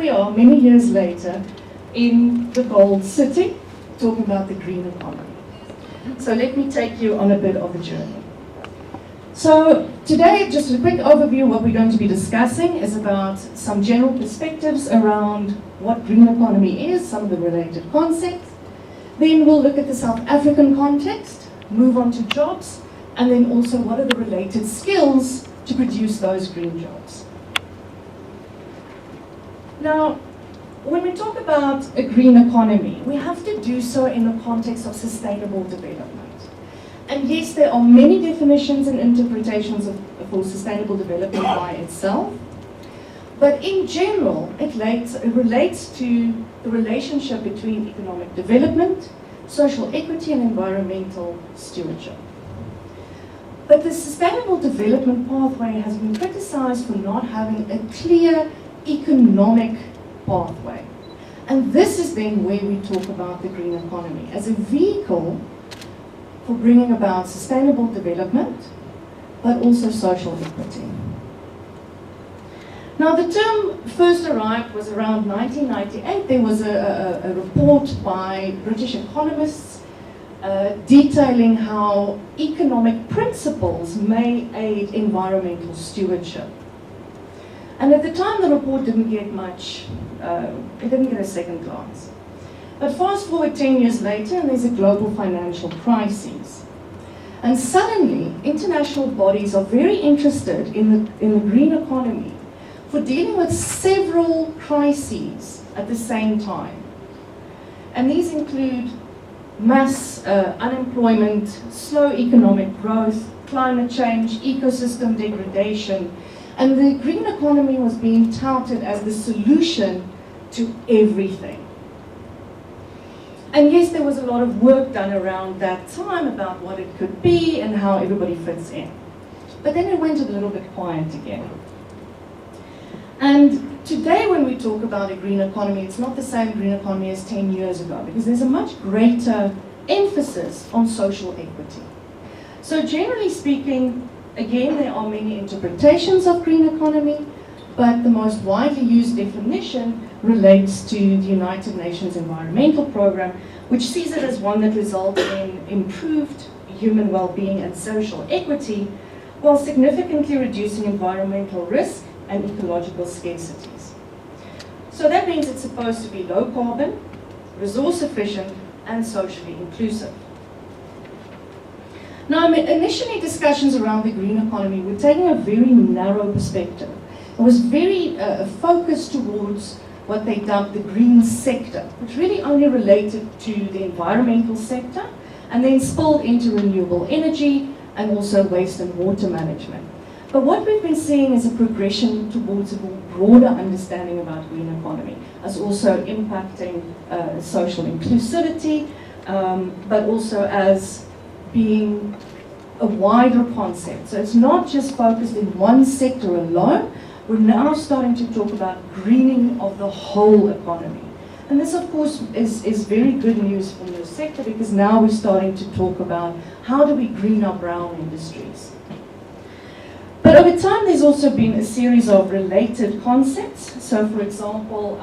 we are, many years later, in the gold city, talking about the green economy. So let me take you on a bit of a journey. So today, just a quick overview. What we're going to be discussing is about some general perspectives around what green economy is, some of the related concepts. Then we'll look at the South African context, move on to jobs, and then also what are the related skills to produce those green jobs. Now, when we talk about a green economy, we have to do so in the context of sustainable development. And yes, there are many definitions and interpretations for sustainable development by itself, but in general, it relates to the relationship between economic development, social equity, and environmental stewardship. But the sustainable development pathway has been criticized for not having a clear economic pathway. And this is then where we talk about the green economy as a vehicle for bringing about sustainable development, but also social equity. Now, the term first arrived was around 1998. There was a report by British economists detailing how economic principles may aid environmental stewardship. And at the time, the report didn't get much, it didn't get a second glance. But fast forward 10 years later, and there's a global financial crisis. And suddenly, international bodies are very interested in the green economy for dealing with several crises at the same time. And these include mass unemployment, slow economic growth, climate change, ecosystem degradation, and the green economy was being touted as the solution to everything. And yes, there was a lot of work done around that time about what it could be and how everybody fits in. But then it went a little bit quiet again. And today when we talk about a green economy, it's not the same green economy as 10 years ago, because there's a much greater emphasis on social equity. So generally speaking, again, there are many interpretations of green economy, but the most widely used definition relates to the United Nations Environmental Programme, which sees it as one that results in improved human well-being and social equity, while significantly reducing environmental risk and ecological scarcities. So that means it's supposed to be low carbon, resource efficient, and socially inclusive. Now, initially discussions around the green economy were taking a very narrow perspective. It was very focused towards what they dubbed the green sector, which really only related to the environmental sector, and then spilled into renewable energy and also waste and water management. But what we've been seeing is a progression towards a more broader understanding about green economy, as also impacting social inclusivity, but also as being a wider concept. So it's not just focused in one sector alone. We're now starting to talk about greening of the whole economy. And this, of course, is very good news for Mer Sector, because now we're starting to talk about how do we green our brown industries. But over time, there's also been a series of related concepts. So, for example,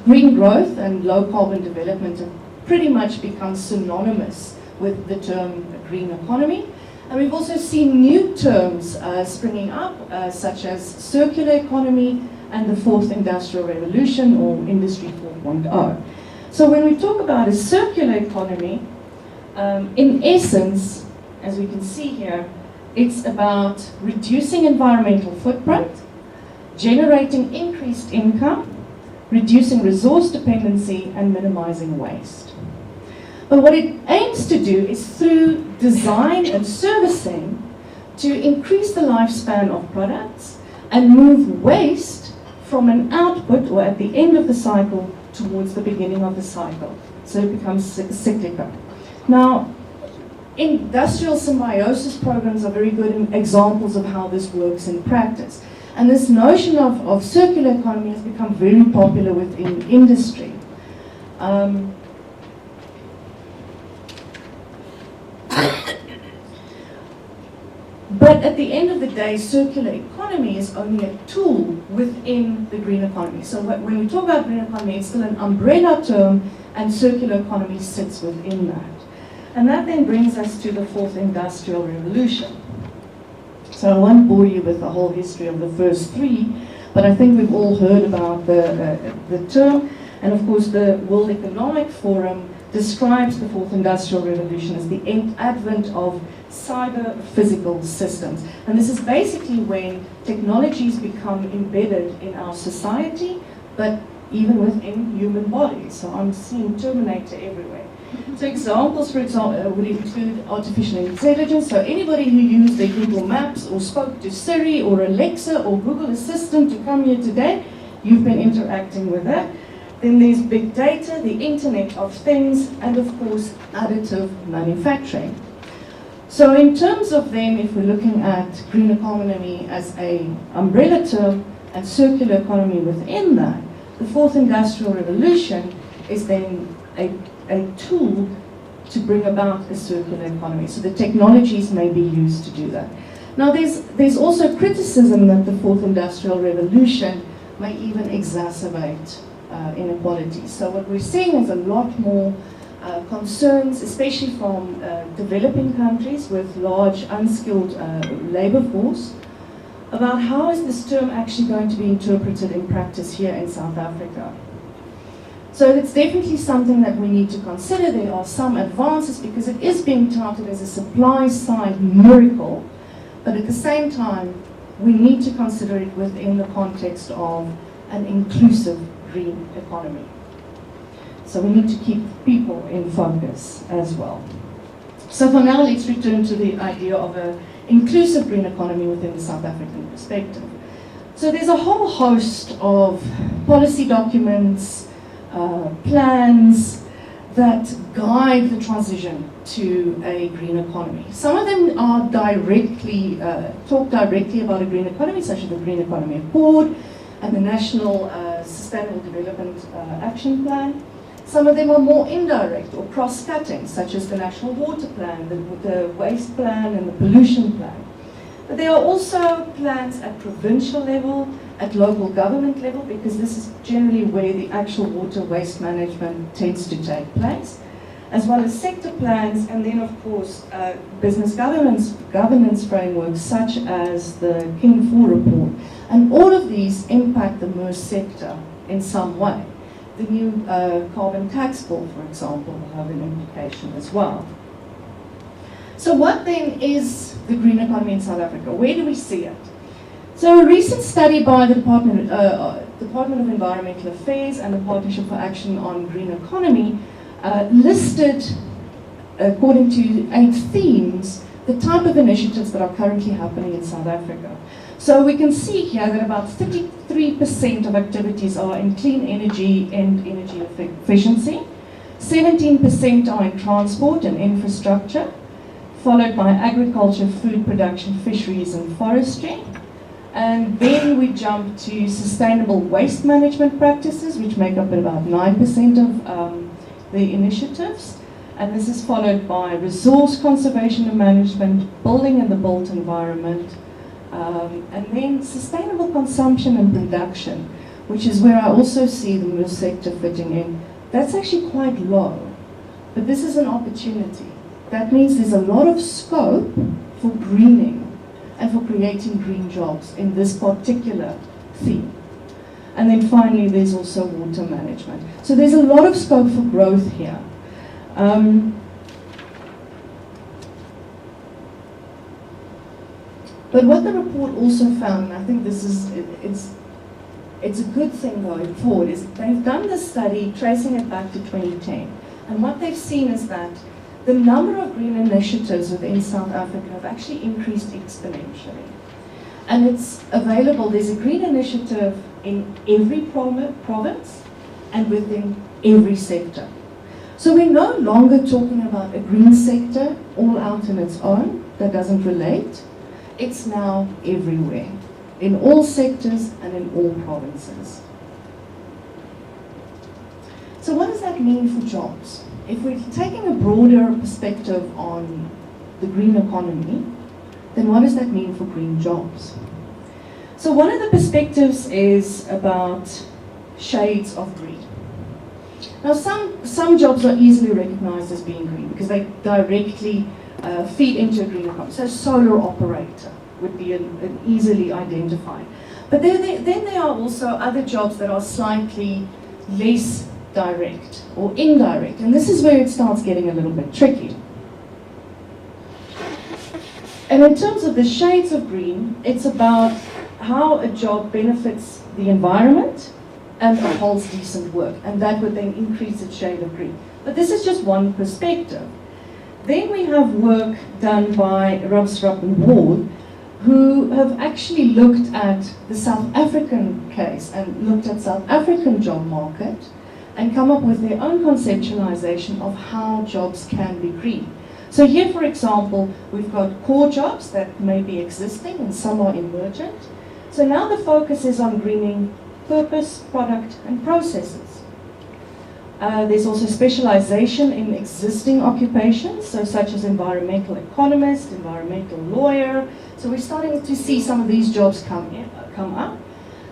green growth and low carbon development have pretty much become synonymous with the term green economy. And we've also seen new terms springing up, such as circular economy and the fourth industrial revolution, or Industry 4.0. So when we talk about a circular economy, in essence, as we can see here, it's about reducing environmental footprint, generating increased income, reducing resource dependency, and minimizing waste. But what it aims to do is, through design and servicing, to increase the lifespan of products and move waste from an output, or at the end of the cycle, towards the beginning of the cycle. So it becomes cyclical. Now, industrial symbiosis programs are very good examples of how this works in practice. And this notion of circular economy has become very popular within industry. But But at the end of the day, circular economy is only a tool within the green economy. So when we talk about green economy, it's still an umbrella term, and circular economy sits within that. And that then brings us to the fourth industrial revolution. So I won't bore you with the whole history of the first three, but I think we've all heard about the term. And of course, the World Economic Forum describes the fourth industrial revolution as the advent of cyber-physical systems. And this is basically when technologies become embedded in our society, but even within human bodies. So I'm seeing Terminator everywhere. So examples, for example, would include artificial intelligence. So anybody who used their Google Maps or spoke to Siri or Alexa or Google Assistant to come here today, you've been interacting with that. Then there's big data, the Internet of Things, and of course, additive manufacturing. So in terms of then, if we're looking at green economy as an umbrella term and circular economy within that, the fourth industrial revolution is then a tool to bring about a circular economy. So the technologies may be used to do that. Now there's also criticism that the fourth industrial revolution may even exacerbate inequality. So what we're seeing is a lot more concerns, especially from developing countries with large unskilled labor force, about how is this term actually going to be interpreted in practice here in South Africa. So it's definitely something that we need to consider. There are some advances because it is being touted as a supply side miracle, but at the same time, we need to consider it within the context of an inclusive green economy. So we need to keep people in focus as well. So for now, let's return to the idea of an inclusive green economy within the South African perspective. So there's a whole host of policy documents, plans that guide the transition to a green economy. Some of them are talk directly about a green economy, such as the Green Economy Accord and the National Sustainable Development Action Plan. Some of them are more indirect or cross-cutting, such as the National Water Plan, the Waste Plan, and the Pollution Plan. But there are also plans at provincial level, at local government level, because this is generally where the actual water waste management tends to take place, as well as sector plans, and then of course business governance frameworks such as the King 4 report. And all of these impact the Mer Sector in some way. The new carbon tax bill, for example, will have an implication as well. So what then is the green economy in South Africa? Where do we see it? So a recent study by the Department of Environmental Affairs and the Partnership for Action on Green Economy listed, according to 8 themes, the type of initiatives that are currently happening in South Africa. So we can see here that about 33% of activities are in clean energy and energy efficiency, 17% are in transport and infrastructure, followed by agriculture, food production, fisheries and forestry. And then we jump to sustainable waste management practices, which make up about 9% of the initiatives. And this is followed by resource conservation and management, building and the built environment, and then sustainable consumption and production, which is where I also see the Mer Sector fitting in. That's actually quite low, but this is an opportunity. That means there's a lot of scope for greening and for creating green jobs in this particular theme. And then finally, there's also water management. So there's a lot of scope for growth here. But what the report also found, and I think this is, it's a good thing going forward, is they've done this study tracing it back to 2010. And what they've seen is that the number of green initiatives within South Africa have actually increased exponentially. And it's available, there's a green initiative in every province and within every sector. So we're no longer talking about a green sector all out on its own that doesn't relate. It's now everywhere, in all sectors and in all provinces. So what does that mean for jobs? If we're taking a broader perspective on the green economy, then what does that mean for green jobs? So one of the perspectives is about shades of green. Now some jobs are easily recognized as being green because they directly feed into a green economy. So solar operator would be an easily identified. But then there are also other jobs that are slightly less direct or indirect, and this is where it starts getting a little bit tricky. And in terms of the shades of green, it's about how a job benefits the environment and upholds decent work, and that would then increase its shade of green. But this is just one perspective. Then we have work done by Ramsrup and Ward, who have actually looked at the South African case and looked at South African job market and come up with their own conceptualization of how jobs can be green. So here, for example, we've got core jobs that may be existing and some are emergent. So now the focus is on greening purpose, product, and processes. There's also specialization in existing occupations, so such as environmental economist, environmental lawyer. So we're starting to see some of these jobs come up.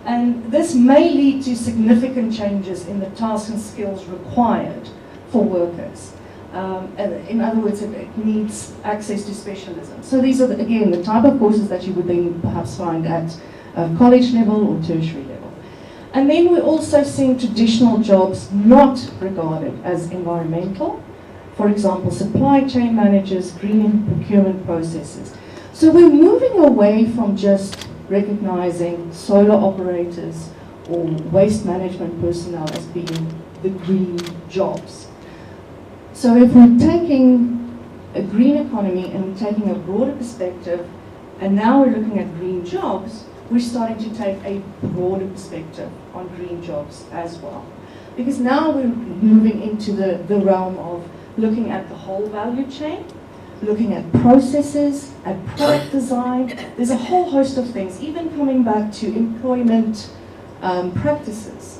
And this may lead to significant changes in the tasks and skills required for workers. In other words, it needs access to specialism. So these are, again, the type of courses that you would then perhaps find at college level or tertiary level. And then we're also seeing traditional jobs not regarded as environmental. For example, supply chain managers, green procurement processes. So we're moving away from just recognizing solar operators or waste management personnel as being the green jobs. So if we're taking a green economy and we're taking a broader perspective, and now we're looking at green jobs, we're starting to take a broader perspective on green jobs as well. Because now we're moving into the realm of looking at the whole value chain, looking at processes, at product design. There's a whole host of things, even coming back to employment practices,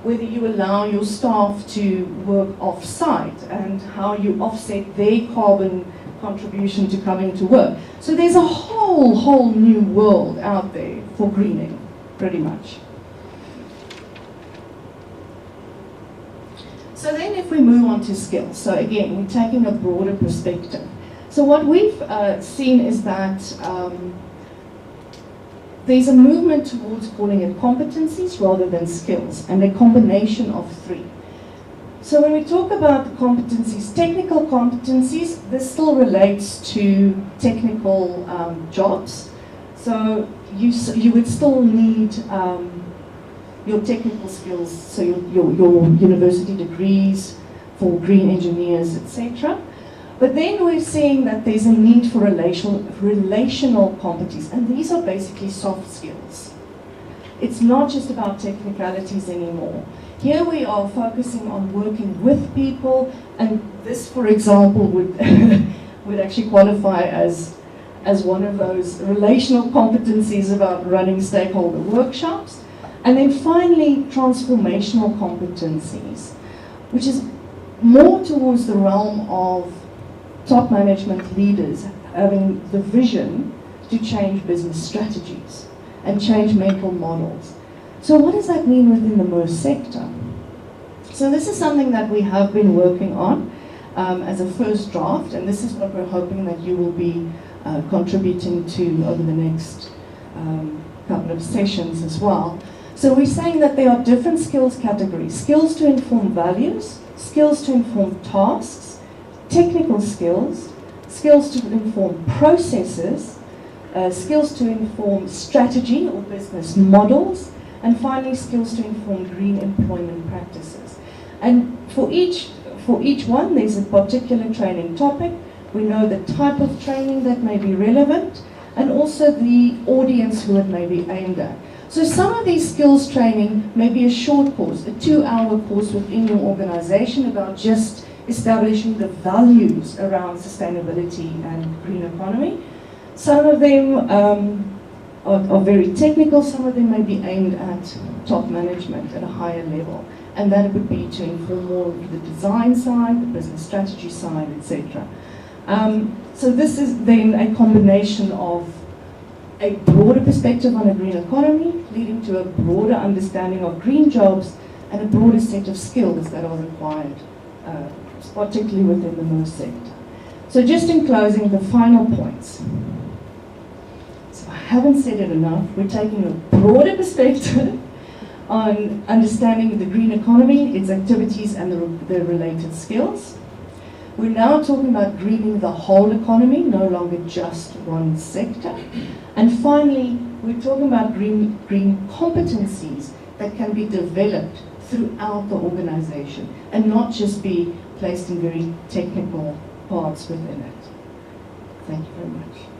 whether you allow your staff to work off-site and how you offset their carbon contribution to coming to work. So there's a whole new world out there for greening, pretty much. So then if we move on to skills, so again, we're taking a broader perspective. So what we've seen is that there's a movement towards calling it competencies rather than skills, and a combination of three. So when we talk about the competencies, technical competencies, this still relates to technical jobs. So you would still need your technical skills, so your university degrees for green engineers, etc. But then we're seeing that there's a need for relational competencies, and these are basically soft skills. It's not just about technicalities anymore. Here we are focusing on working with people, and this, for example, would would actually qualify as one of those relational competencies about running stakeholder workshops. And then finally, transformational competencies, which is more towards the realm of top management leaders having the vision to change business strategies and change mental models. So what does that mean within the Mer sector? So this is something that we have been working on as a first draft, and this is what we're hoping that you will be contributing to over the next couple of sessions as well. So we're saying that there are different skills categories: skills to inform values, skills to inform tasks, technical skills, skills to inform processes, skills to inform strategy or business models, and finally skills to inform green employment practices. And for each one, there's a particular training topic. We know the type of training that may be relevant, and also the audience who it may be aimed at. So some of these skills training may be a short course, a 2-hour course within your organization about just establishing the values around sustainability and green economy. Some of them are very technical, some of them may be aimed at top management at a higher level. And that would be to inform more of the design side, the business strategy side, etc. So this is then a combination of a broader perspective on a green economy, leading to a broader understanding of green jobs and a broader set of skills that are required, particularly within the Mer sector. So just in closing, the final points. So I haven't said it enough, we're taking a broader perspective on understanding the green economy, its activities and the related skills. We're now talking about greening the whole economy, no longer just one sector. And finally, we're talking about green competencies that can be developed throughout the organization and not just be placed in very technical parts within it. Thank you very much.